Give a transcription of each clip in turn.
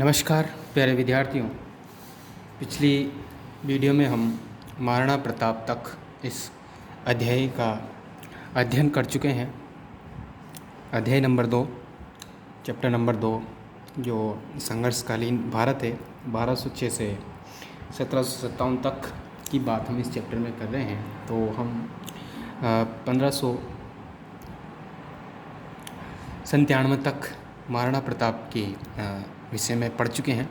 नमस्कार प्यारे विद्यार्थियों। पिछली वीडियो में हम महाराणा प्रताप तक इस अध्याय का अध्ययन कर चुके हैं। अध्याय नंबर 2, चैप्टर नंबर 2, जो संघर्षकालीन भारत है, 1206 से 1757 तक की बात हम इस चैप्टर में कर रहे हैं। तो हम 1597 तक महाराणा प्रताप के विषय में पढ़ चुके हैं।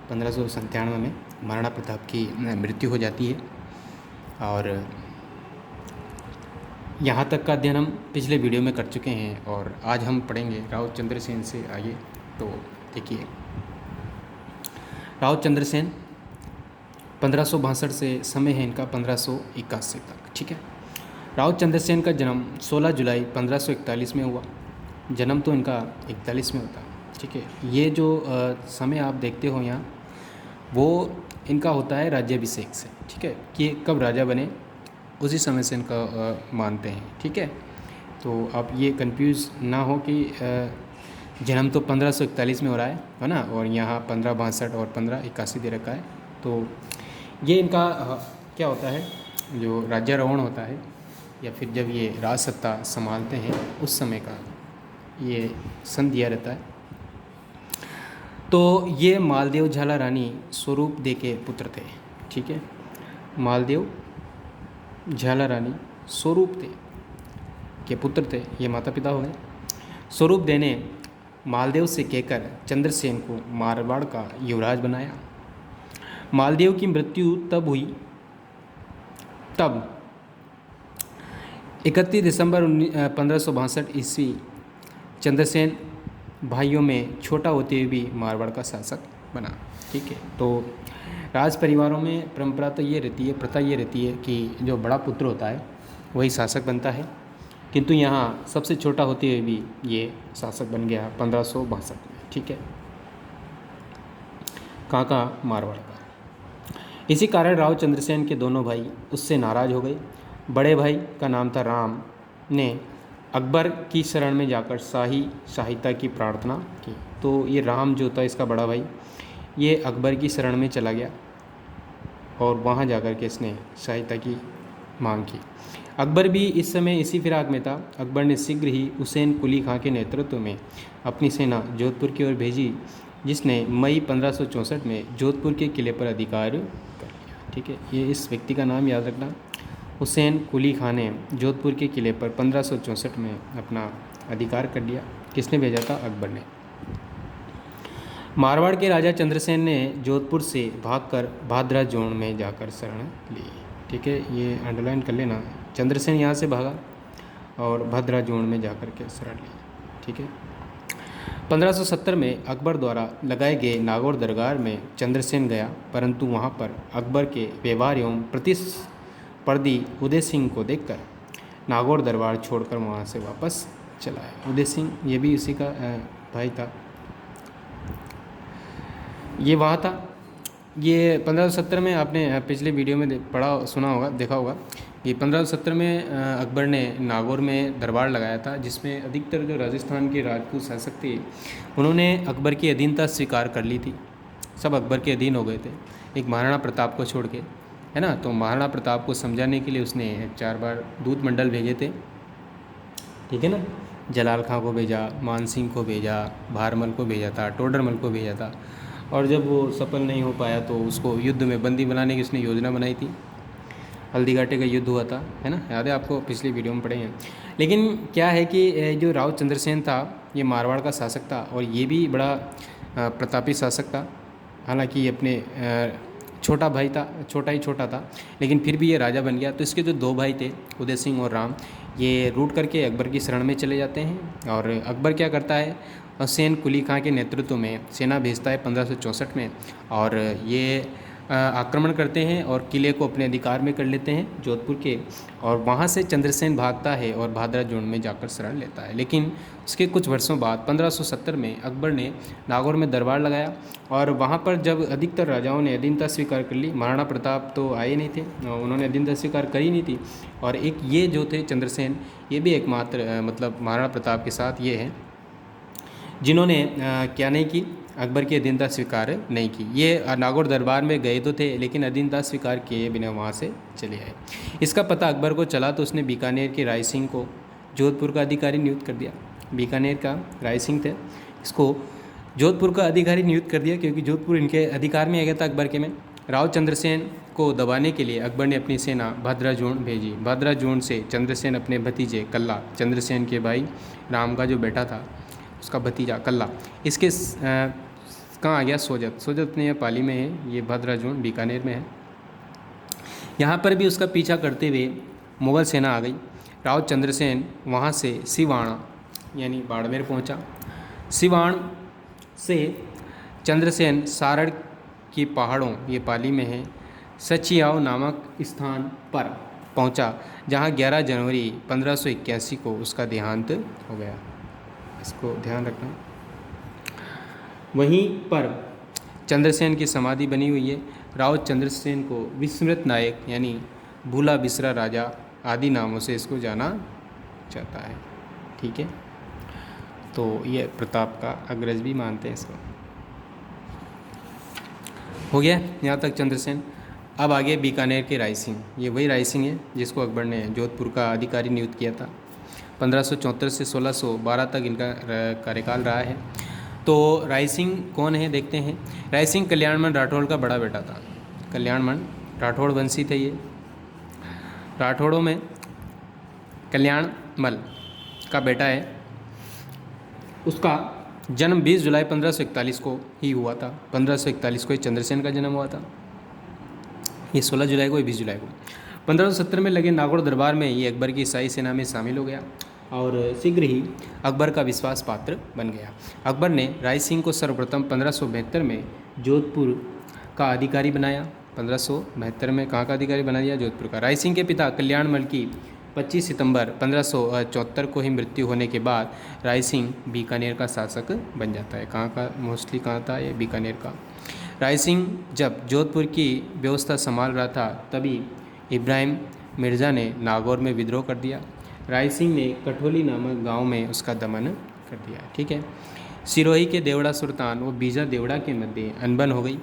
1597 में महाराणा प्रताप की मृत्यु हो जाती है और यहाँ तक का अध्ययन हम पिछले वीडियो में कर चुके हैं। और आज हम पढ़ेंगे राव चंद्रसेन से आगे। तो देखिए, राव चंद्रसेन 1562 से समय है इनका 1581 तक। ठीक है। राव चंद्रसेन का जन्म 16 जुलाई 1541 में हुआ। जन्म तो इनका 41 में होता। ठीक है। ये जो समय आप देखते हो यहाँ, वो इनका होता है राज्याभिषेक से। ठीक है, कि कब राजा बने उसी समय से इनका मानते हैं। ठीक है। तो आप ये कंफ्यूज ना हो कि जन्म तो 1541 में हो रहा है ना, और यहाँ 1562 और 1581 दे रखा है। तो ये इनका क्या होता है, जो राज्यारोहण होता है या फिर जब ये राज सत्ता संभालते हैं उस समय का ये सन दिया रहता है। तो ये मालदेव झाला रानी स्वरूप दे के पुत्र थे। ठीक है, मालदेव झाला रानी स्वरूप दे के पुत्र थे। ये माता पिता हो गए। स्वरूप दे ने मालदेव से कहकर चंद्रसेन को मारवाड़ का युवराज बनाया। मालदेव की मृत्यु तब हुई 31 दिसंबर 1562 ईस्वी। चंद्रसेन भाइयों में छोटा होते हुए भी मारवाड़ का शासक बना। ठीक है। तो राज परिवारों में परंपरा तो ये रहती है, प्रथा ये रहती है कि जो बड़ा पुत्र होता है वही शासक बनता है, किंतु यहाँ सबसे छोटा होते हुए भी ये शासक बन गया 1562 में। ठीक है। कहाँ का? मारवाड़ का। इसी कारण राव चंद्रसेन के दोनों भाई उससे नाराज हो गए। बड़े भाई का नाम था राम ने अकबर की शरण में जाकर शाही सहायता की प्रार्थना की। तो ये राम जो था, इसका बड़ा भाई, ये अकबर की शरण में चला गया और वहाँ जाकर के इसने सहायता की मांग की। अकबर भी इस समय इसी फिराक में था। अकबर ने शीघ्र ही हुसैन कुली खां के नेतृत्व में अपनी सेना जोधपुर की ओर भेजी, जिसने मई 1564 में जोधपुर के किले पर अधिकार कर लिया। ठीक है, ये इस व्यक्ति का नाम याद रखना। हुसैन कुली खां ने जोधपुर के किले पर 1564 में अपना अधिकार कर लिया। किसने भेजा था? अकबर ने। मारवाड़ के राजा चंद्रसेन ने जोधपुर से भागकर भादरा जोन में जाकर शरण ली। ठीक है, ये अंडरलाइन कर लेना। चंद्रसेन यहाँ से भागा और भादरा जोन में जाकर के शरण ली। ठीक है। 1570 में अकबर द्वारा लगाए गए नागौर दरबार में चंद्रसेन गया, परंतु वहाँ पर अकबर के व्यवहार एवं प्रतिस्पर्धी उदय सिंह को देखकर नागौर दरबार छोड़कर वहाँ से वापस चला है। उदय सिंह ये भी उसी का भाई था। ये वहाँ था। ये 1570 में आपने पिछले वीडियो में पढ़ा सुना होगा, देखा होगा कि 1570 में अकबर ने नागौर में दरबार लगाया था, जिसमें अधिकतर जो राजस्थान के राजपूत शासक थे उन्होंने अकबर की अधीनता स्वीकार कर ली थी। सब अकबर के अधीन हो गए थे, एक महाराणा प्रताप को छोड़ के, है ना। तो महाराणा प्रताप को समझाने के लिए उसने 4 बार दूत मंडल भेजे थे। ठीक है ना। जलाल खां को भेजा, मान सिंह को भेजा, भारमल को भेजा था, टोडरमल को भेजा था। और जब वो सफल नहीं हो पाया तो उसको युद्ध में बंदी बनाने की उसने योजना बनाई थी। हल्दी घाटी का युद्ध हुआ था, है ना, याद है आपको, पिछली वीडियो में पढ़े हैं। लेकिन क्या है कि जो राव चंद्रसेन था ये मारवाड़ का शासक था और ये भी बड़ा प्रतापी शासक था। हालांकि ये अपने छोटा भाई था, छोटा था, लेकिन फिर भी ये राजा बन गया। तो इसके जो 2 भाई थे, उदय सिंह और राम, ये रूट करके अकबर की शरण में चले जाते हैं। और अकबर क्या करता है, हुसैन कुली खां के नेतृत्व में सेना भेजता है 1564 में, और ये आक्रमण करते हैं और किले को अपने अधिकार में कर लेते हैं जोधपुर के। और वहाँ से चंद्रसेन भागता है और भादरा जोन में जाकर शरण लेता है। लेकिन उसके कुछ वर्षों बाद 1570 में अकबर ने नागौर में दरबार लगाया और वहाँ पर जब अधिकतर राजाओं ने अधीनता स्वीकार कर ली, महाराणा प्रताप तो आए नहीं थे, उन्होंने अधीनता स्वीकार करी नहीं थी। और एक ये जो थे चंद्रसेन, ये भी एकमात्र मतलब महाराणा प्रताप के साथ ये हैं जिन्होंने क्या नहीं की, अकबर की अधीनता स्वीकार नहीं की। ये नागौर दरबार में गए तो थे, लेकिन अधीनता स्वीकार किए बिना वहाँ से चले आए। इसका पता अकबर को चला तो उसने बीकानेर के राय सिंह को जोधपुर का अधिकारी नियुक्त कर दिया। बीकानेर का राय सिंह थे, इसको जोधपुर का अधिकारी नियुक्त कर दिया, क्योंकि जोधपुर इनके अधिकार में आ गया था अकबर के में। राव चंद्रसेन को दबाने के लिए अकबर ने अपनी सेना भद्राजूण भेजी। भद्राजूण से चंद्रसेन अपने भतीजे कल्ला, चंद्रसेन के भाई राम का जो बेटा था उसका भतीजा कल्ला, इसके कहाँ आ गया सोजत। सोजत अपने ये पाली में है, ये भद्राजूण बीकानेर में है। यहाँ पर भी उसका पीछा करते हुए मुग़ल सेना आ गई। राव चंद्रसेन वहाँ से सिवाणा यानी बाड़मेर पहुँचा। सिवाण से चंद्रसेन सारण की पहाड़ों, ये पाली में है, सचियाव नामक स्थान पर पहुंचा, जहां 11 जनवरी 1581 को उसका देहांत हो गया। इसको ध्यान रखना। वहीं पर चंद्रसेन की समाधि बनी हुई है। राव चंद्रसेन को विस्मृत नायक यानी भूला बिसरा राजा आदि नामों से इसको जाना जाता है। ठीक है, तो ये प्रताप का अग्रज भी मानते हैं इसको। हो गया यहाँ तक चंद्रसेन। अब आगे बीकानेर के राय सिंह। ये वही राय सिंह है जिसको अकबर ने जोधपुर का अधिकारी नियुक्त किया था। 1574 से 1612 तक इनका कार्यकाल रहा है। तो राय सिंह कौन है देखते हैं। राय सिंह कल्याणमल राठौड़ का बड़ा बेटा था। कल्याणमल राठौड़ वंशी थे ये। राठौड़ों में कल्याणमल का बेटा है। उसका जन्म 20 जुलाई 1541 को ही हुआ था। 1541 को ही चंद्रसेन का जन्म हुआ था। ये 16 जुलाई को, 20 जुलाई को। 1570 में लगे नागौर दरबार में ये अकबर की ईसाई सेना में शामिल हो गया और शीघ्र ही अकबर का विश्वास पात्र बन गया। अकबर ने राय सिंह को सर्वप्रथम 1572 में जोधपुर का अधिकारी बनाया। 1572 में कहाँ का अधिकारी बना दिया? जोधपुर का। राय सिंह के पिता कल्याणमल की 25 सितंबर 1574 को ही मृत्यु होने के बाद राय सिंह बीकानेर का शासक बन जाता है। कहाँ का? मोस्टली कहाँ था ये? बीकानेर का। राय सिंह जब जोधपुर की व्यवस्था संभाल रहा था तभी इब्राहिम मिर्ज़ा ने नागौर में विद्रोह कर दिया। राय सिंह ने कठोली नामक गांव में उसका दमन कर दिया। ठीक है। सिरोही के देवड़ा सुल्तान व बीजा देवड़ा के मध्य अनबन हो गई।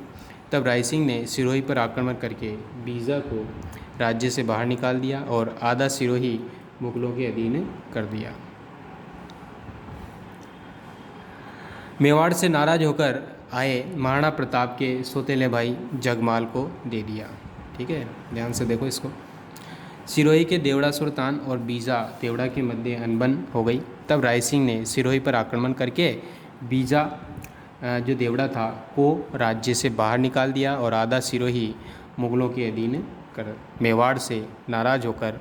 तब राय सिंह ने सिरोही पर आक्रमण करके बीजा को राज्य से बाहर निकाल दिया और आधा सिरोही मुगलों के अधीन कर दिया। मेवाड़ से नाराज होकर आए महाराणा प्रताप के सौतेले भाई जगमाल को दे दिया। ठीक है, ध्यान से देखो इसको। सिरोही के देवड़ा सुल्तान और बीजा देवड़ा के मध्य अनबन हो गई। तब राय सिंह ने सिरोही पर आक्रमण करके बीजा जो देवड़ा था को राज्य से बाहर निकाल दिया और आधा सिरोही मुगलों के अधीन कर। मेवाड़ से नाराज होकर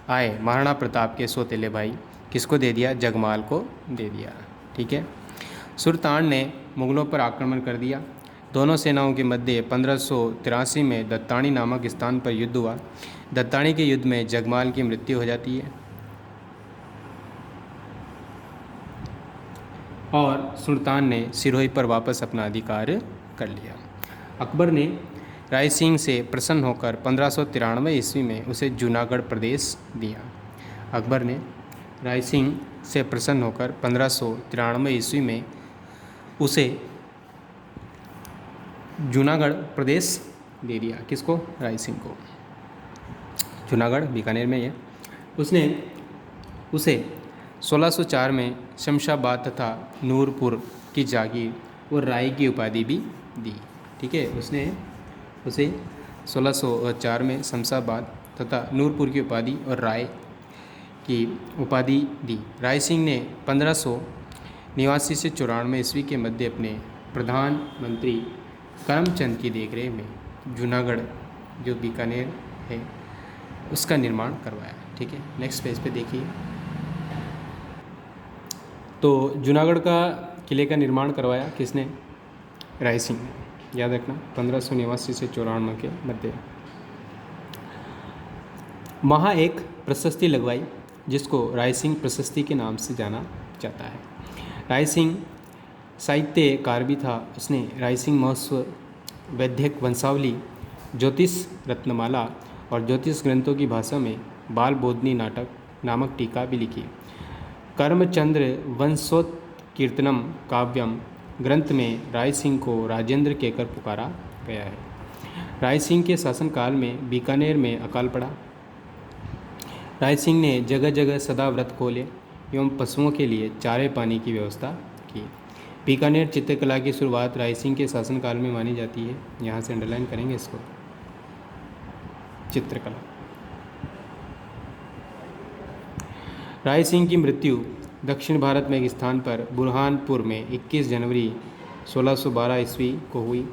आए महाराणा प्रताप के सौतेले भाई किसको दे दिया? जगमाल को दे दिया। ठीक है। सुल्तान ने मुगलों पर आक्रमण कर दिया। दोनों सेनाओं के मध्य 1583 में दत्तानी नामक स्थान पर युद्ध हुआ। दत्तानी के युद्ध में जगमाल की मृत्यु हो जाती है और सुल्तान ने सिरोही पर वापस अपना अधिकार कर लिया। अकबर ने राय सिंह से प्रसन्न होकर 1593 ईस्वी में उसे जूनागढ़ प्रदेश दिया। अकबर ने राय सिंह से प्रसन्न होकर 1593 ईस्वी में उसे जूनागढ़ प्रदेश दे दिया। किसको? राय सिंह को। जूनागढ़ बीकानेर में है। उसने उसे 1604 में शमशाबाद तथा नूरपुर की जागीर और राय की उपाधि भी दी। ठीक है, उसने उसे 1604 में शमशाबाद तथा नूरपुर की उपाधि और राय की उपाधि दी। राय सिंह ने 1589 से 94 ईस्वी के मध्य अपने प्रधानमंत्री करमचंद की देखरेख में जूनागढ़ जो बीकानेर है उसका निर्माण करवाया। ठीक है, नेक्स्ट पेज पे देखिए। तो जूनागढ़ का किले का निर्माण करवाया किसने? राय सिंह ने। याद रखना 1589 से 94 के मध्य। वहाँ एक प्रशस्ति लगवाई जिसको राय सिंह प्रशस्ति के नाम से जाना जाता है। राय सिंह साहित्यकार भी था। उसने राय सिंह महोत्सव, वैद्यक वंशावली, ज्योतिष रत्नमाला और ज्योतिष ग्रंथों की भाषा में बाल बोधनी नाटक नामक टीका भी लिखी। कर्मचंद्र वंशोत्कीर्तनम काव्यम ग्रंथ में राय सिंह को राजेंद्र कहकर पुकारा गया है। राय सिंह के शासनकाल में बीकानेर में अकाल पड़ा। राय सिंह ने जगह जगह सदा व्रत खोले एवं पशुओं के लिए चारे पानी की व्यवस्था की। बीकानेर चित्रकला की शुरुआत राय सिंह के शासनकाल में मानी जाती है। यहाँ से अंडरलाइन करेंगे इसको, चित्रकला। राय सिंह की मृत्यु दक्षिण भारत में एक स्थान पर बुरहानपुर में 21 जनवरी 1612 ईस्वी को हुई।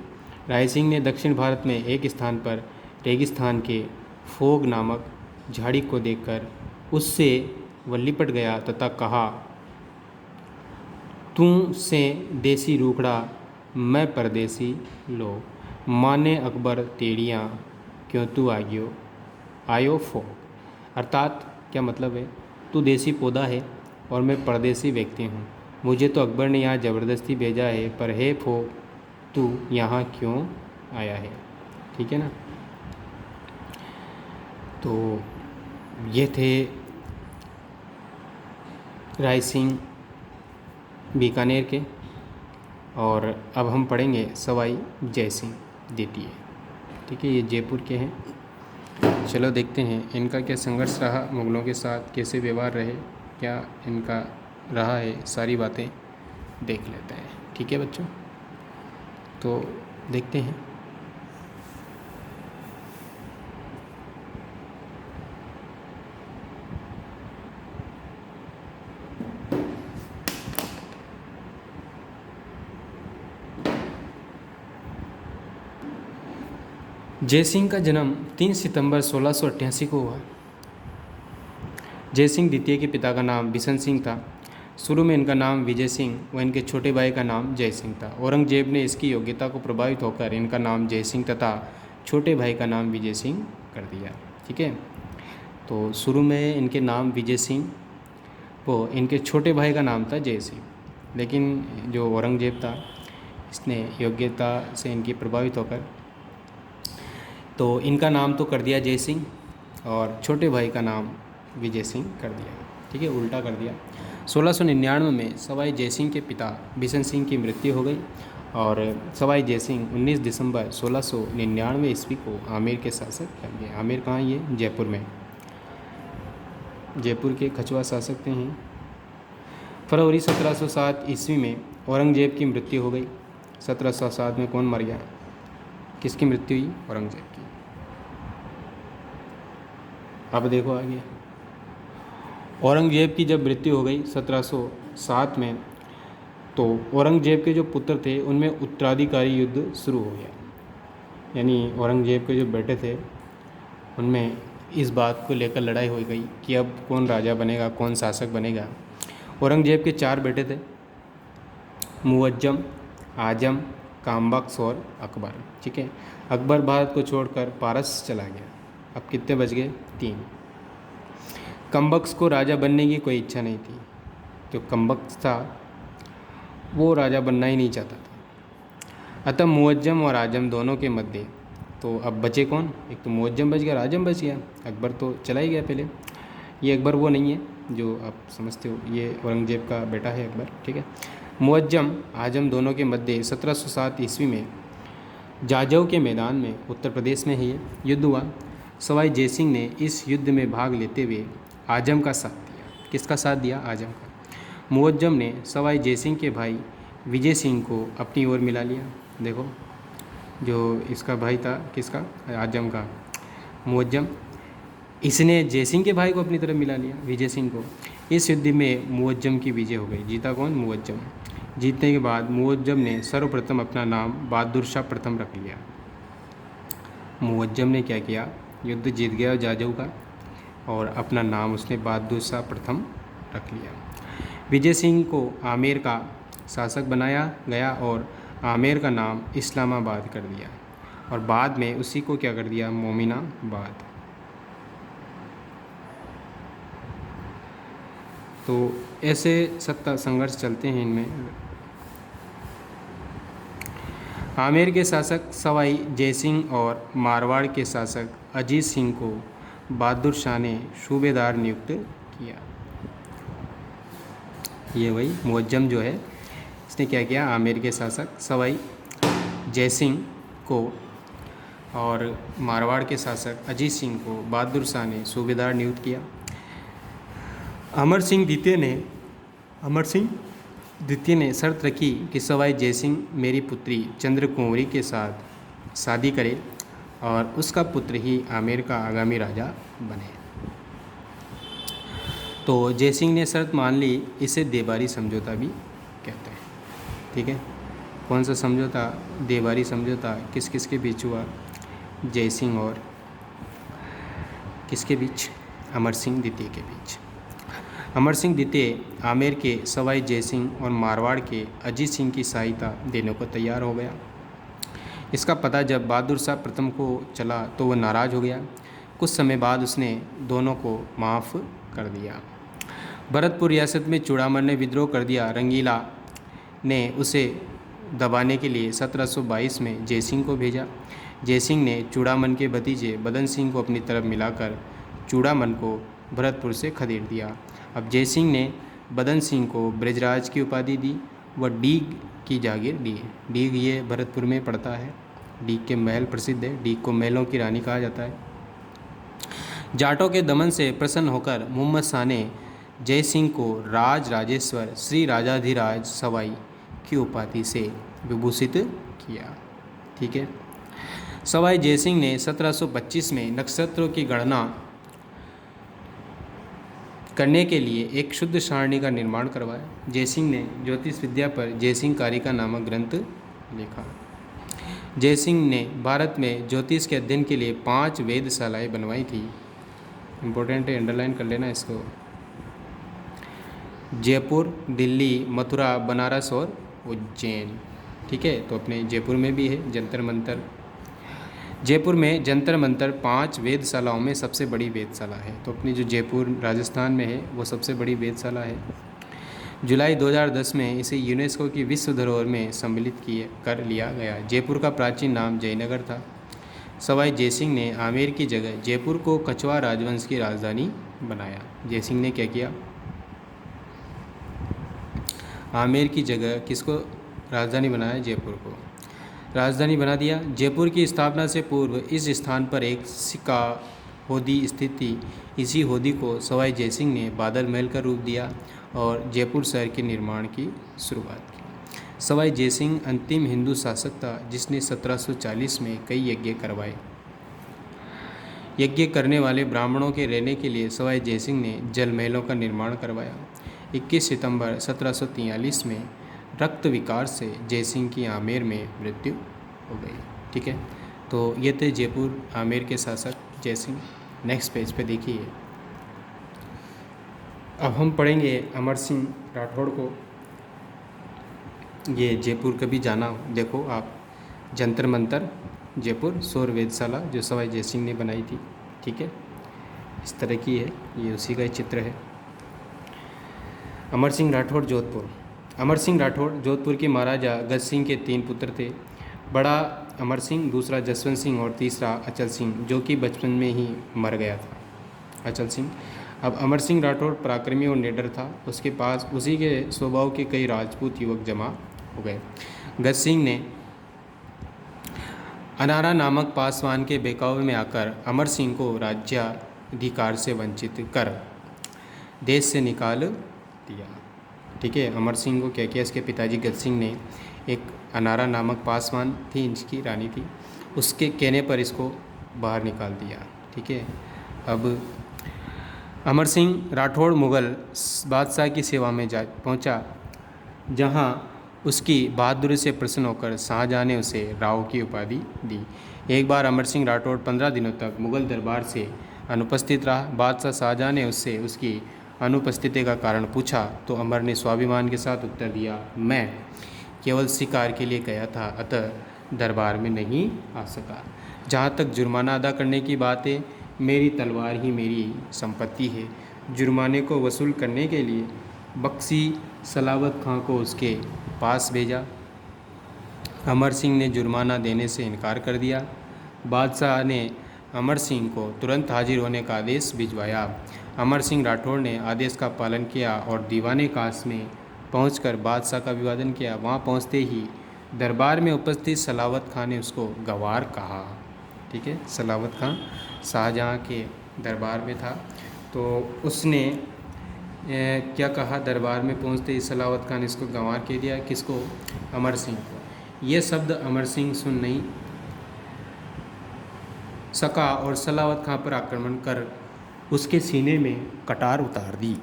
राय सिंह ने दक्षिण भारत में एक स्थान पर रेगिस्तान के फोग नामक झाड़ी को देखकर उससे वह लिपट गया तथा कहा, तू से देसी रूखड़ा मैं परदेसी लो, माने अकबर तेड़ियाँ क्यों तू आयो फो। अर्थात क्या मतलब है, तू देसी पौधा है और मैं परदेसी व्यक्ति हूँ, मुझे तो अकबर ने यहाँ ज़बरदस्ती भेजा है, पर हे फो तू यहाँ क्यों आया है। ठीक है ना। तो ये थे राय सिंह बीकानेर के। और अब हम पढ़ेंगे सवाई जय सिंह द्वितीय। ठीक है, ये जयपुर के हैं। चलो देखते हैं इनका क्या संघर्ष रहा मुग़लों के साथ, कैसे व्यवहार रहे, क्या इनका रहा है, सारी बातें देख लेते हैं। ठीक है बच्चों, तो देखते हैं। जयसिंह का जन्म 3 सितंबर 1688 को हुआ। जयसिंह द्वितीय के पिता का नाम बिशन सिंह था। शुरू में इनका नाम विजय सिंह व इनके छोटे भाई का नाम जय सिंह था। औरंगजेब ने इसकी योग्यता को प्रभावित होकर इनका नाम जय सिंह तथा छोटे भाई का नाम विजय सिंह कर दिया। ठीक है, तो शुरू में इनके नाम विजय सिंह, वो इनके छोटे भाई का नाम था जय सिंह, लेकिन जो औरंगजेब था इसने योग्यता से इनकी प्रभावित होकर तो इनका नाम तो कर दिया जय सिंह और छोटे भाई का नाम विजय सिंह कर दिया। ठीक है, उल्टा कर दिया। 1699 में सवाई जयसिंह के पिता बिशन सिंह की मृत्यु हो गई और सवाई जयसिंह 19 दिसंबर 1699 ईस्वी को आमेर के शासक बन गए। आमेर कहाँ, ये जयपुर में, जयपुर के खचुआ शासक थे हैं। फरवरी 1707 ईस्वी में औरंगजेब की मृत्यु हो गई। 1707 में कौन मर गया, किसकी मृत्यु हुई, औरंगजेब की। अब देखो आगे, औरंगजेब की जब मृत्यु हो गई 1707 में, तो औरंगजेब के जो पुत्र थे उनमें उत्तराधिकारी युद्ध शुरू हो गया। यानी औरंगजेब के जो बेटे थे उनमें इस बात को लेकर लड़ाई हो गई कि अब कौन राजा बनेगा, कौन शासक बनेगा। औरंगजेब के 4 बेटे थे, मुअज्जम, आजम, कामबख्श और अकबर। ठीक है, अकबर भारत को छोड़कर पारस चला गया। अब कितने बच गए, 3। कामबख्श को राजा बनने की कोई इच्छा नहीं थी। जो कामबख्श था वो राजा बनना ही नहीं चाहता था। अतः मुअज्जम और आजम दोनों के मध्य, तो अब बचे कौन, एक तो मुअज्जम बच गया, आजम बच गया, अकबर तो चला ही गया पहले। ये अकबर वो नहीं है जो आप समझते हो, ये औरंगजेब का बेटा है अकबर। ठीक है, मुअज्जम आजम दोनों के मध्य 1707 ईस्वी में जाजऊ के मैदान में, उत्तर प्रदेश में ही ये युद्ध हुआ। सवाई जयसिंह ने इस युद्ध में भाग लेते हुए आजम का साथ दिया। किसका साथ दिया, आजम का। मुअज्जम ने सवाई जयसिंह के भाई विजय सिंह को अपनी ओर मिला लिया। देखो, जो इसका भाई था, किसका, आजम का, मुअज्जम, इसने जयसिंह के भाई को अपनी तरफ मिला लिया, विजय सिंह को। इस युद्ध में मुअज्जम की विजय हो गई। जीता कौन, मुअज्जम। जीतने के बाद मुअज्जम ने सर्वप्रथम अपना नाम बहादुर शाह प्रथम रख लिया। मुअज्जम ने क्या किया, युद्ध जीत गया जाजऊ का और अपना नाम उसने बहादुर शाह प्रथम रख लिया। विजय सिंह को आमेर का शासक बनाया गया और आमेर का नाम इस्लामाबाद कर दिया और बाद में उसी को क्या कर दिया, मोमिनाबाद। तो ऐसे सत्ता संघर्ष चलते हैं इनमें। आमेर के शासक सवाई जयसिंह और मारवाड़ के शासक अजीत सिंह को बहादुर शाह ने सूबेदार नियुक्त किया। ये वही मुअज्जम जो है इसने क्या किया, आमेर के शासक सवाई जयसिंह को और मारवाड़ के शासक अजीत सिंह को बहादुर शाह ने सूबेदार नियुक्त किया। अमर सिंह द्वितीय ने शर्त रखी कि सवाई जयसिंह मेरी पुत्री चंद्रकुंवरी के साथ शादी करे और उसका पुत्र ही आमेर का आगामी राजा बने। तो जयसिंह ने शर्त मान ली। इसे देबारी समझौता भी कहते हैं। ठीक है, कौन सा समझौता? देबारी समझौता। किस किस के बीच हुआ? जयसिंह और किसके बीच? अमर सिंह द्वितीय के बीच। अमर सिंह द्वितीय आमेर के सवाई जयसिंह और मारवाड़ के अजीत सिंह की सहायता देने को तैयार हो गया। इसका पता जब बहादुर शाह प्रथम को चला तो वह नाराज़ हो गया। कुछ समय बाद उसने दोनों को माफ़ कर दिया। भरतपुर रियासत में चूड़ामन ने विद्रोह कर दिया। रंगीला ने उसे दबाने के लिए 1722 में जयसिंह को भेजा। जयसिंह ने चूड़ामन के भतीजे बदन सिंह को अपनी तरफ मिलाकर चूड़ामन को भरतपुर से खदेड़ दिया। अब जयसिंह ने बदन सिंह को ब्रजराज की उपाधि दी। वह डीग की जागीर दी। डीग ये भरतपुर में पड़ता है। डीग के महल प्रसिद्ध है। डीग को महलों की रानी कहा जाता है। जाटों के दमन से प्रसन्न होकर मोहम्मद शाह ने जयसिंह को राजेश्वर श्री राजाधिराज सवाई की उपाधि से विभूषित किया। ठीक है, सवाई जयसिंह ने 1725 में नक्षत्रों की गणना करने के लिए एक शुद्ध सारणी का निर्माण करवाया। जयसिंह ने ज्योतिष विद्या पर जयसिंह कारिका नामक ग्रंथ लिखा। जयसिंह ने भारत में ज्योतिष के अध्ययन के लिए 5 वेधशालाएं बनवाई थी। इम्पोर्टेंट है, अंडरलाइन कर लेना इसको। जयपुर, दिल्ली, मथुरा, बनारस और उज्जैन। ठीक है, तो अपने जयपुर में भी है जंतर मंतर। जयपुर में जंतर मंतर 5 वेधशालाओं में सबसे बड़ी वेधशाला है। तो अपनी जो जयपुर राजस्थान में है वो सबसे बड़ी वेधशाला है। जुलाई 2010 में इसे यूनेस्को की विश्व धरोहर में सम्मिलित कर लिया गया। जयपुर का प्राचीन नाम जयनगर था। सवाई जयसिंह ने आमेर की जगह जयपुर को कछवाहा राजवंश की राजधानी बनाया। जयसिंह ने क्या किया? आमेर की जगह किसको राजधानी बनाया? जयपुर को राजधानी बना दिया। जयपुर की स्थापना से पूर्व इस स्थान पर एक सिक्का होदी स्थित थी। इसी होदी को सवाई जयसिंह ने बादल महल का रूप दिया और जयपुर शहर के निर्माण की शुरुआत की। सवाई जयसिंह अंतिम हिंदू शासक था जिसने 1740 में कई यज्ञ करवाए। यज्ञ करने वाले ब्राह्मणों के रहने के लिए सवाई जयसिंह ने जल महलों का निर्माण करवाया। 21 सितंबर 1743 में रक्त विकार से जयसिंह की आमेर में मृत्यु हो गई। ठीक है, तो ये थे जयपुर आमेर के शासक जयसिंह। नेक्स्ट पेज पे देखिए, अब हम पढ़ेंगे अमर सिंह राठौड़ को। ये जयपुर कभी जाना हो, देखो आप, जंतर मंतर जयपुर, सौर वेधशाला जो सवाई जयसिंह ने बनाई थी। ठीक है, इस तरह की है, ये उसी का ही चित्र है। अमर सिंह राठौड़ जोधपुर। अमर सिंह राठौड़ जोधपुर के महाराजा गज सिंह के 3 पुत्र थे। बड़ा अमर सिंह, दूसरा जसवंत सिंह और तीसरा अचल सिंह, जो कि बचपन में ही मर गया था अचल सिंह। अब अमर सिंह राठौड़ पराक्रमी और निडर था। उसके पास उसी के स्वभाव के कई राजपूत युवक जमा हो गए। गज सिंह ने अनारा नामक पासवान के बहकावे में आकर अमर सिंह को राज्याधिकार से वंचित कर देश से निकाल दिया। ठीक है, अमर सिंह को क्या किया? इसके पिताजी गज सिंह ने एक अनारा नामक पासवान थी, इनकी रानी थी, उसके कहने पर इसको बाहर निकाल दिया। ठीक है, अब अमर सिंह राठौड़ मुग़ल बादशाह की सेवा में जा पहुंचा, जहां उसकी बहादुरी से प्रसन्न होकर शाहजहां ने उसे राव की उपाधि दी। एक बार अमर सिंह राठौड़ 15 दिनों तक मुग़ल दरबार से अनुपस्थित रहा। बादशाह शाहजहां ने उससे उसकी अनुपस्थिति का कारण पूछा तो अमर ने स्वाभिमान के साथ उत्तर दिया, मैं केवल शिकार के लिए गया था, अतः दरबार में नहीं आ सका। जहाँ तक जुर्माना अदा करने की बात है, मेरी तलवार ही मेरी संपत्ति है। जुर्माने को वसूल करने के लिए बख्शी सलावत खां को उसके पास भेजा। अमर सिंह ने जुर्माना देने से इनकार कर दिया। बादशाह ने अमर सिंह को तुरंत हाजिर होने का आदेश भिजवाया। अमर सिंह राठौड़ ने आदेश का पालन किया और दीवाने काश में पहुंचकर बादशाह का अभिवादन किया। वहां पहुंचते ही दरबार में उपस्थित सलावत खां ने उसको गवार कहा। ठीक है, सलावत खां शाहजहाँ के दरबार में था, तो उसने क्या कहा, दरबार में पहुंचते ही सलावत खां ने इसको गंवार कह दिया। किसको? अमर सिंह को। ये शब्द अमर सिंह सुन नहीं सका और सलावत खां पर आक्रमण कर उसके सीने में कटार उतार दी।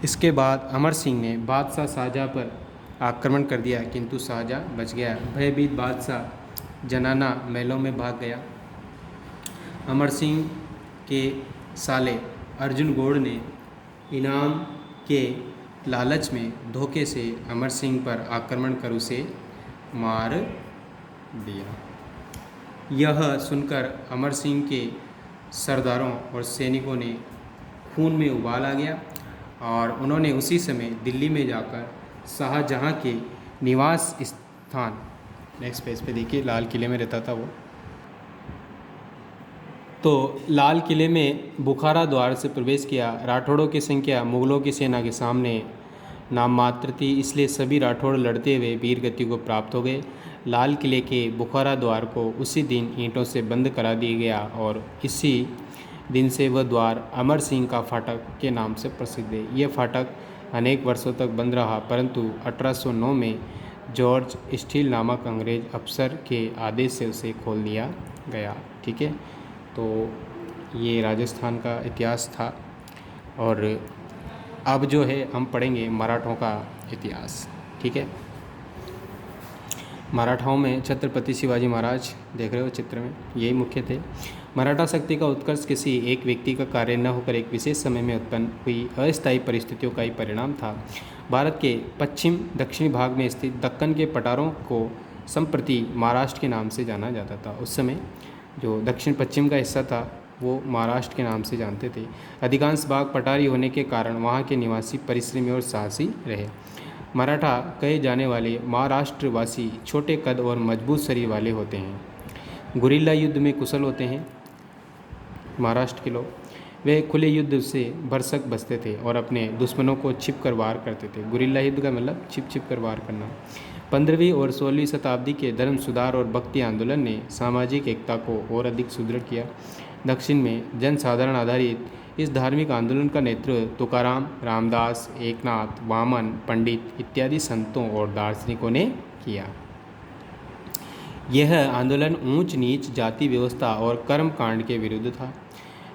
इसके बाद अमर सिंह ने बादशाह शाहजहाँ पर आक्रमण कर दिया, किंतु शाहजहाँ बच गया। भयभीत बादशाह जनाना महलों में भाग गया। अमर सिंह के साले अर्जुन गौड़ ने इनाम के लालच में धोखे से अमर सिंह पर आक्रमण कर उसे मार दिया। यह सुनकर अमर सिंह के सरदारों और सैनिकों ने खून में उबाल आ गया और उन्होंने उसी समय दिल्ली में जाकर शाहजहाँ के निवास स्थान, नेक्स्ट पेज पे देखिए, लाल किले में रहता था वो, तो लाल किले में बुखारा द्वार से प्रवेश किया। राठौड़ों की संख्या मुगलों की सेना के सामने नाम मात्र थी, इसलिए सभी राठौड़ लड़ते हुए वीर गति को प्राप्त हो गए। लाल किले के बुखारा द्वार को उसी दिन ईंटों से बंद करा दिया गया और इसी दिन से वह द्वार अमर सिंह का फाटक के नाम से प्रसिद्ध है। यह फाटक अनेक वर्षों तक बंद रहा, परंतु 1809 में जॉर्ज स्टील नामक अंग्रेज अफसर के आदेश से उसे खोल दिया गया। ठीक है, तो ये राजस्थान का इतिहास था। और अब जो है हम पढ़ेंगे मराठों का इतिहास। ठीक है, मराठाओं में छत्रपति शिवाजी महाराज देख रहे हो चित्र में, यही मुख्य थे। मराठा शक्ति का उत्कर्ष किसी एक व्यक्ति का कार्य न होकर एक विशेष समय में उत्पन्न हुई अस्थायी परिस्थितियों का ही परिणाम था। भारत के पश्चिम दक्षिणी भाग में स्थित दक्कन के पठारों को संप्रति महाराष्ट्र के नाम से जाना जाता था। उस समय जो दक्षिण पश्चिम का हिस्सा था वो महाराष्ट्र के नाम से जानते थे। अधिकांश भाग पठारी होने के कारण वहाँ के निवासी परिश्रमी और साहसी रहे। मराठा कहे जाने वाले महाराष्ट्रवासी छोटे कद और मजबूत शरीर वाले होते हैं। गुरिल्ला युद्ध में कुशल होते हैं महाराष्ट्र के लोग। वे खुले युद्ध से भरसक बचते थे और अपने दुश्मनों को छिप कर वार करते थे। गुरिल्ला युद्ध का मतलब छिप कर वार करना। 15वीं और 16वीं शताब्दी के धर्म सुधार और भक्ति आंदोलन ने सामाजिक एकता को और अधिक सुदृढ़ किया। दक्षिण में जनसाधारण आधारित इस धार्मिक आंदोलन का नेतृत्व तुकाराम, रामदास, एकनाथ, वामन, पंडित इत्यादि संतों और दार्शनिकों ने किया। यह आंदोलन ऊंच नीच, जाति व्यवस्था और कर्म कांड के विरुद्ध था,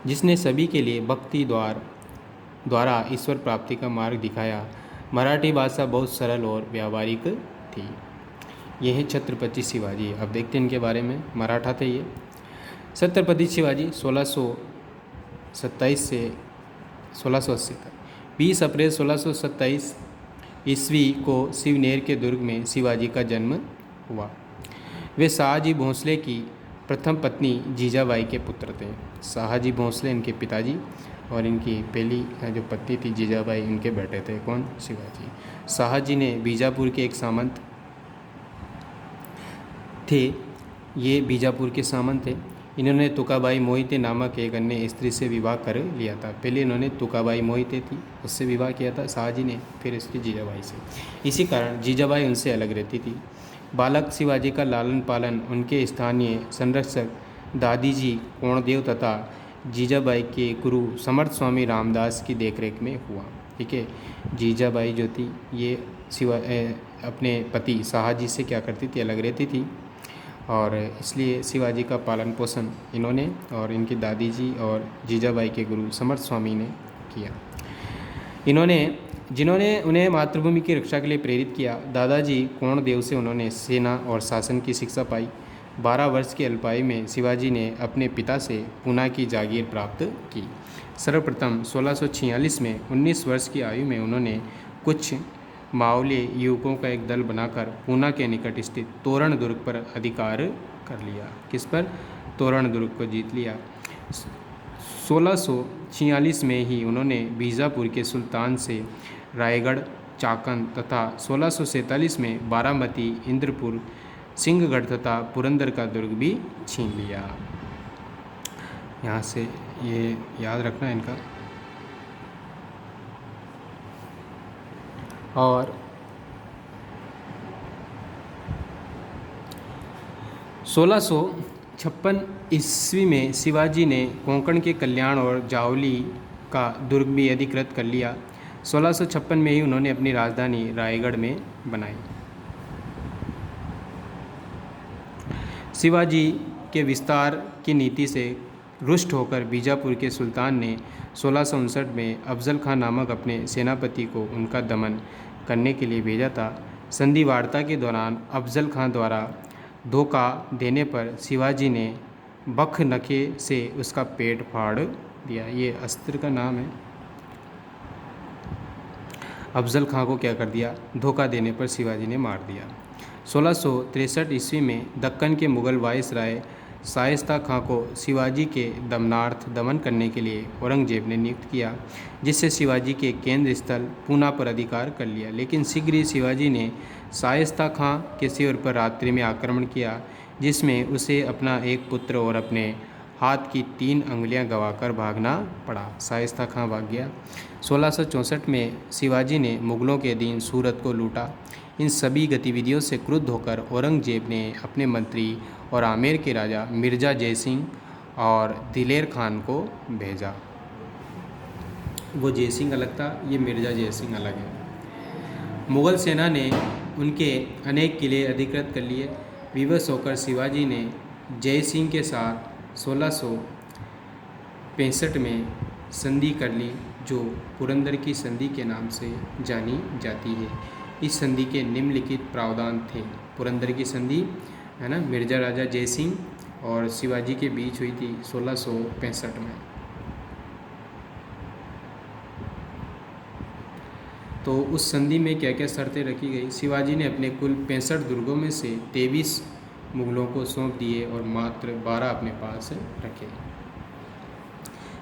जिसने सभी के लिए भक्ति द्वारा ईश्वर प्राप्ति का मार्ग दिखाया। मराठी भाषा बहुत सरल और व्यावहारिक थी। यह है छत्रपति शिवाजी। अब देखते हैं इनके बारे में। मराठा थे ये। छत्रपति शिवाजी 1627 से 1680 तक। 20 अप्रैल 1627 ईस्वी को शिवनेर के दुर्ग में शिवाजी का जन्म हुआ। वे शाहजी भोंसले की प्रथम पत्नी जीजाबाई के पुत्र थे। शाहजी भोंसले इनके पिताजी और इनकी पहली जो पत्नी थी जीजाबाई, इनके बेटे थे। कौन? शिवाजी। शाहजी ने बीजापुर के एक सामंत थे, ये बीजापुर के सामंत थे। इन्होंने तुकाबाई मोहिते नामक एक अन्य स्त्री से विवाह कर लिया था। पहले इन्होंने तुकाबाई मोहिते थी, उससे विवाह किया था शाहजी ने, फिर इसकी जीजाबाई से। इसी कारण जीजाबाई उनसे अलग रहती थी। बालक शिवाजी का लालन पालन उनके स्थानीय संरक्षक दादीजी कोणदेव तथा जीजाबाई के गुरु समर्थ स्वामी रामदास की देखरेख में हुआ। ठीक है, जीजाबाई जो थी ये अपने पति शाहजी से क्या करती थी? अलग रहती थी, और इसलिए शिवाजी का पालन पोषण इन्होंने और इनकी दादी जी और जीजाबाई के गुरु समर्थ स्वामी ने किया। जिन्होंने उन्हें मातृभूमि की रक्षा के लिए प्रेरित किया। दादाजी कोणदेव से उन्होंने सेना और शासन की शिक्षा पाई। 12 वर्ष की अल्पायु में शिवाजी ने अपने पिता से पूना की जागीर प्राप्त की। सर्वप्रथम 1646 में 19 वर्ष की आयु में उन्होंने कुछ मावले युवकों का एक दल बनाकर पूना के निकट स्थित तोरण दुर्ग पर अधिकार कर लिया। किस पर? तोरण दुर्ग को जीत लिया। 1646 में ही उन्होंने बीजापुर के सुल्तान से रायगढ़, चाकन तथा 1647 में बारामती, इंद्रपुर, सिंहगढ़ तथा पुरंदर का दुर्ग भी छीन लिया। यहाँ से ये याद रखना इनका। और 1656 ईस्वी में शिवाजी ने कोंकण के कल्याण और जावली का दुर्ग भी अधिकृत कर लिया। 1656 में ही उन्होंने अपनी राजधानी रायगढ़ में बनाई। शिवाजी के विस्तार की नीति से रुष्ट होकर बीजापुर के सुल्तान ने 1659 में अफजल खां नामक अपने सेनापति को उनका दमन करने के लिए भेजा था। संधि वार्ता के दौरान अफजल खां द्वारा धोखा देने पर शिवाजी ने बखनखे से उसका पेट फाड़ दिया। ये अस्त्र का नाम है। अफजल खां को क्या कर दिया? धोखा देने पर शिवाजी ने मार दिया। 1663 ईस्वी में दक्कन के मुगल वायसराय शाइस्ता खां को शिवाजी के दमनार्थ दमन करने के लिए औरंगजेब ने नियुक्त किया, जिससे शिवाजी के केंद्र स्थल पूना पर अधिकार कर लिया। लेकिन शीघ्र ही शिवाजी ने शाइस्ता खां के शिविर पर रात्रि में आक्रमण किया, जिसमें उसे अपना एक पुत्र और अपने हाथ की 3 अंगुलियां गंवाकर भागना पड़ा। शाइस्ता खां भाग गया। 1664 में शिवाजी ने मुगलों के अधीन सूरत को लूटा। इन सभी गतिविधियों से क्रुद्ध होकर औरंगजेब ने अपने मंत्री और आमेर के राजा मिर्ज़ा जयसिंह और दिलेर खान को भेजा। वो जयसिंह अलग था, ये मिर्ज़ा जयसिंह अलग है। मुग़ल सेना ने उनके अनेक किले अधिकृत कर लिए। विवश होकर शिवाजी ने जयसिंह के साथ 1665 में संधि कर ली, जो पुरंदर की संधि के नाम से जानी जाती है। इस संधि के निम्नलिखित प्रावधान थे। पुरंदर की संधि है ना, मिर्ज़ा राजा जयसिंह और शिवाजी के बीच हुई थी 1665 में। तो उस संधि में क्या क्या शर्तें रखी गई? शिवाजी ने अपने कुल 65 दुर्गों में से 23 मुगलों को सौंप दिए और मात्र 12 अपने पास रखे।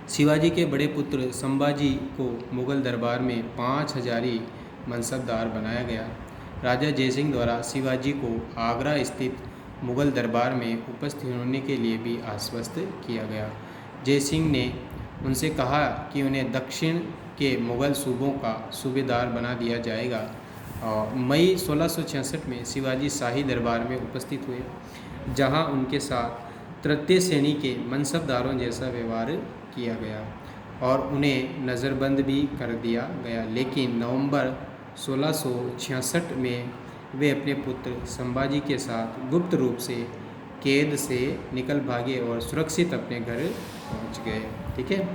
शिवाजी के बड़े पुत्र संभाजी को मुगल दरबार में 5000 मनसबदार बनाया गया। राजा जयसिंह द्वारा शिवाजी को आगरा स्थित मुगल दरबार में उपस्थित होने के लिए भी आश्वस्त किया गया। जयसिंह ने उनसे कहा कि उन्हें दक्षिण के मुगल सूबों का सूबेदार बना दिया जाएगा। मई 1666 में शिवाजी शाही दरबार में उपस्थित हुए, जहां उनके साथ तृतीय श्रेणी के मनसबदारों जैसा व्यवहार किया गया और उन्हें नज़रबंद भी कर दिया गया। लेकिन नवंबर 1666 में वे अपने पुत्र संभाजी के साथ गुप्त रूप से कैद से निकल भागे और सुरक्षित अपने घर पहुंच गए। ठीक है,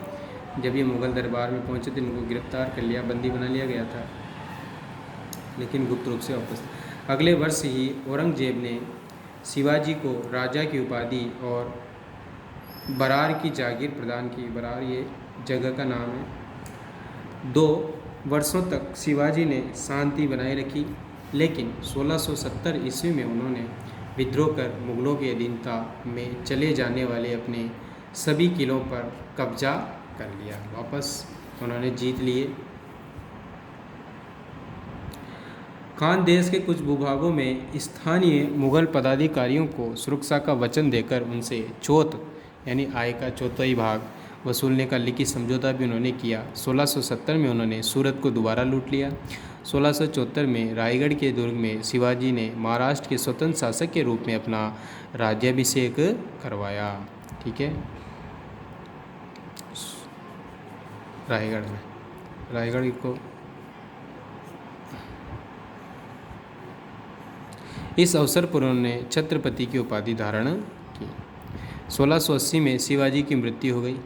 जब ये मुग़ल दरबार में पहुंचे थे, इनको गिरफ्तार कर लिया, बंदी बना लिया गया था, लेकिन गुप्त रूप से वापस। अगले वर्ष ही औरंगजेब ने शिवाजी को राजा की उपाधि और बरार की जागीर प्रदान की। बरार ये जगह का नाम है। 2 वर्षों तक शिवाजी ने शांति बनाए रखी, लेकिन 1670 ईस्वी में उन्होंने विद्रोह कर मुगलों की अधीनता में चले जाने वाले अपने सभी किलों पर कब्जा कर लिया। वापस उन्होंने जीत लिए। खानदेश के कुछ भूभागों में स्थानीय मुगल पदाधिकारियों को सुरक्षा का वचन देकर उनसे चौथ यानी आय का चौथाई भाग वसूलने का लिखित समझौता भी उन्होंने किया। 1670 में उन्होंने सूरत को दोबारा लूट लिया। 1674 में रायगढ़ के दुर्ग में शिवाजी ने महाराष्ट्र के स्वतंत्र शासक के रूप में अपना राज्याभिषेक करवाया। ठीक है, रायगढ़ में, रायगढ़ को इस अवसर पर उन्होंने छत्रपति की उपाधि धारण की। 1680 में शिवाजी की मृत्यु हो गई।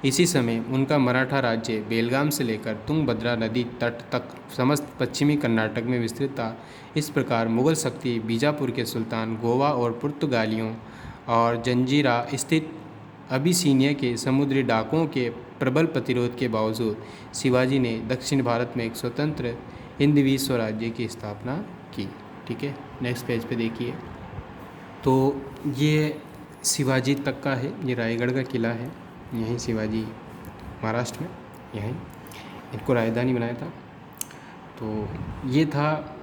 इसी समय उनका मराठा राज्य बेलगाम से लेकर तुंगभद्रा नदी तट तक समस्त पश्चिमी कर्नाटक में विस्तृत था। इस प्रकार मुगल शक्ति बीजापुर के सुल्तान, गोवा और पुर्तगालियों और जंजीरा स्थित अबिसीनिया के समुद्री डाकुओं के प्रबल प्रतिरोध के बावजूद शिवाजी ने दक्षिण भारत में एक स्वतंत्र हिंदवी स्वराज्य की स्थापना की। ठीक है, नेक्स्ट पेज पे देखिए। तो ये शिवाजी तक का है, ये रायगढ़ का किला है, यहीं शिवाजी महाराष्ट्र में यहीं इनको राजधानी बनाया था। तो ये था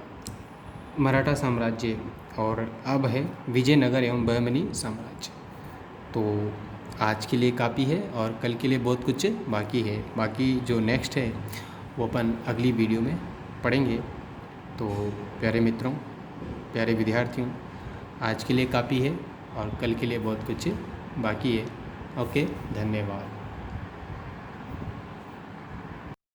मराठा साम्राज्य और अब है विजयनगर एवं बहमनी साम्राज्य। तो आज के लिए काफ़ी है और कल के लिए बहुत कुछ बाकी है। बाकी जो नेक्स्ट है वो अपन अगली वीडियो में पढ़ेंगे। तो प्यारे मित्रों, प्यारे विद्यार्थियों, आज के लिए काफ़ी है और कल के लिए बहुत कुछ बाकी है। ओके, धन्यवाद।